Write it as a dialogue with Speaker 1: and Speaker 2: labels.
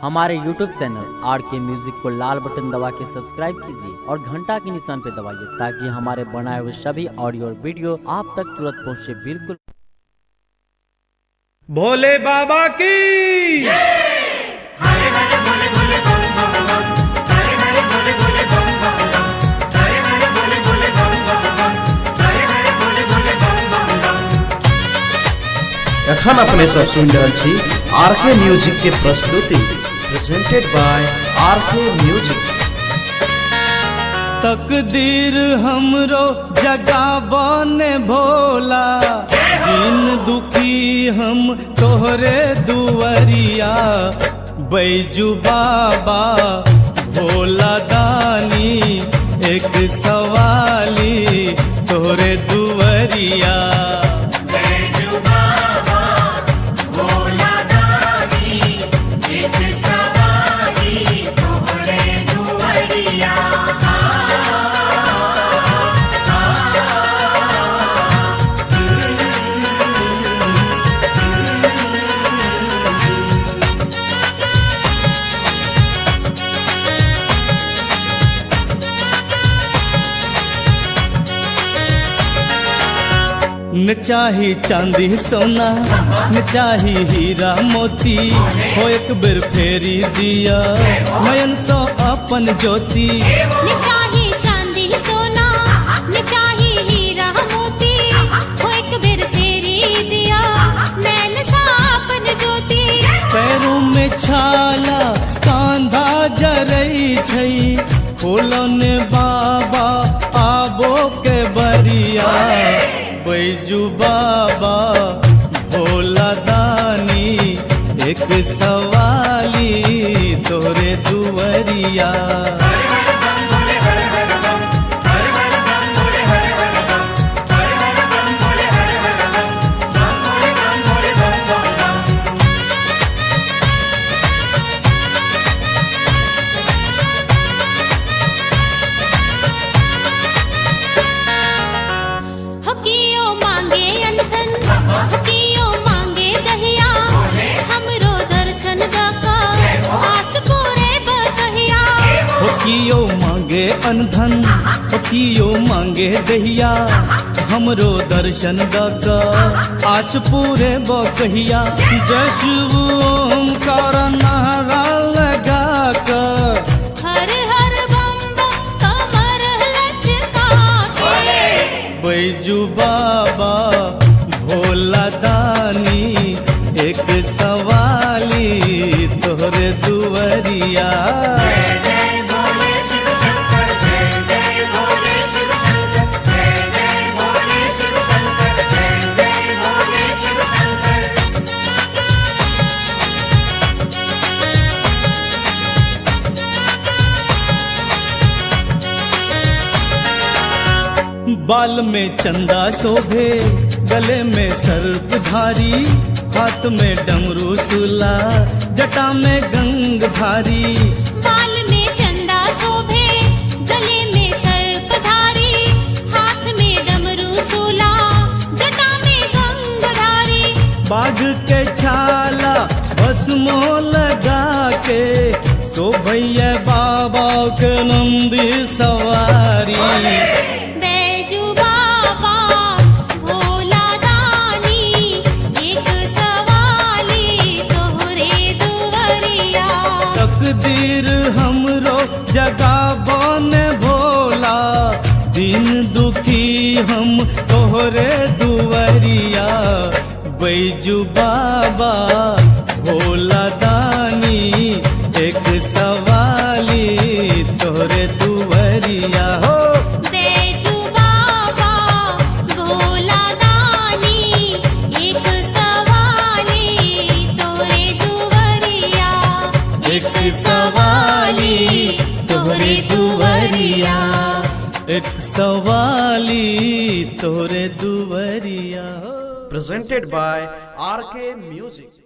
Speaker 1: हमारे YouTube channel RK music को लाल button दबा के सब्सक्राइब कीजिए और घंटा के निशान पे दबाइए ताकि हमारे बनाए हुए सभी ऑडियो और वीडियो आप तक तुरंत पहुंचे। बिल्कुल
Speaker 2: भोले बाबा की
Speaker 3: हरे हरे भोले भोले बम बम बम, हरे हरे भोले भोले बम बम बम, हरे हरे भोले भोले बम बम बम, हरे हरे भोले भोले बम बम बम।
Speaker 4: एखन अपने सब सुन रहल छी आरके म्यूजिक के प्रस्तुति प्रेजेंटेड बाय आरके म्यूजिक।
Speaker 2: तकदीर हमरो जगावने भोला, दिन दुखी हम तोहरे दुवरिया। बैजू बाबा भोला दानी एक सवाली तोहरे दुवरिया।
Speaker 3: बैजू बाबा भोला दानी एक सवाली तोहरे दुवरिया।
Speaker 2: न चाही चांदी सोना, न चाही हीरा मोती, हो एक बेर फेरी दिया नयन सो अपन ज्योति।
Speaker 5: न चाही चांदी सोना, न चाही हीरा मोती, हो एक बेर फेरी दिया नैन सा अपन ज्योति।
Speaker 2: पैरों में छाला कांधा जरई छई, खोलन बाबा आबो के बरिया। बैजू बाबा भोला दानी एक सवाली तोरे दुवरिया।
Speaker 5: कियो मांगे दहिया, हमरो दर्शन दका आस पूरे बकहिया।
Speaker 2: हो कियो मांगे अनधन, हो कियो मांगे दहिया, हमरो दर्शन दका आस पूरे बकहिया। जय शिव ओंकार नारा लगा कर,
Speaker 5: हर हर बम बम कमर लचका के।
Speaker 2: बैजू बाबा भोला दानी एक सवाली तोहरे दुवरिया।
Speaker 3: जय जय भोले शिव शंकर, जय जय भोले शिव शंकर, जय जय भोले शिव शंकर, जय जय भोले शिव शंकर।
Speaker 2: बाल में चंदा शोभे, गले में सर्पधारी, हाथ में डमरू सुला, जटा में गंगधारी।
Speaker 5: बाल में चंदा शोभे, गले में सर्पधारी, हाथ में डमरू सूला, जटा में गंगधारी।
Speaker 2: बाघ के छाला भस्मो लगा के, शोभैया बाबा के नंदी सवारी।
Speaker 5: बैजू बाबा भोला दानी एक सवाली तोहरे दुवरिया।
Speaker 2: तकदीर हमरो जगावने भोला, दिन दुखी हम तोहरे दुवरिया। बैजू बाबा भोला दानी एक सवाली तोहरे दुवरिया। हो
Speaker 5: बैजू बाबा भोला दानी एक सवाली तोहरे दुवरिया।
Speaker 2: एक सवाली तोहरे दुवरिया, एक सवाली तोहरे दुवरिया।
Speaker 4: Presented by RK Music।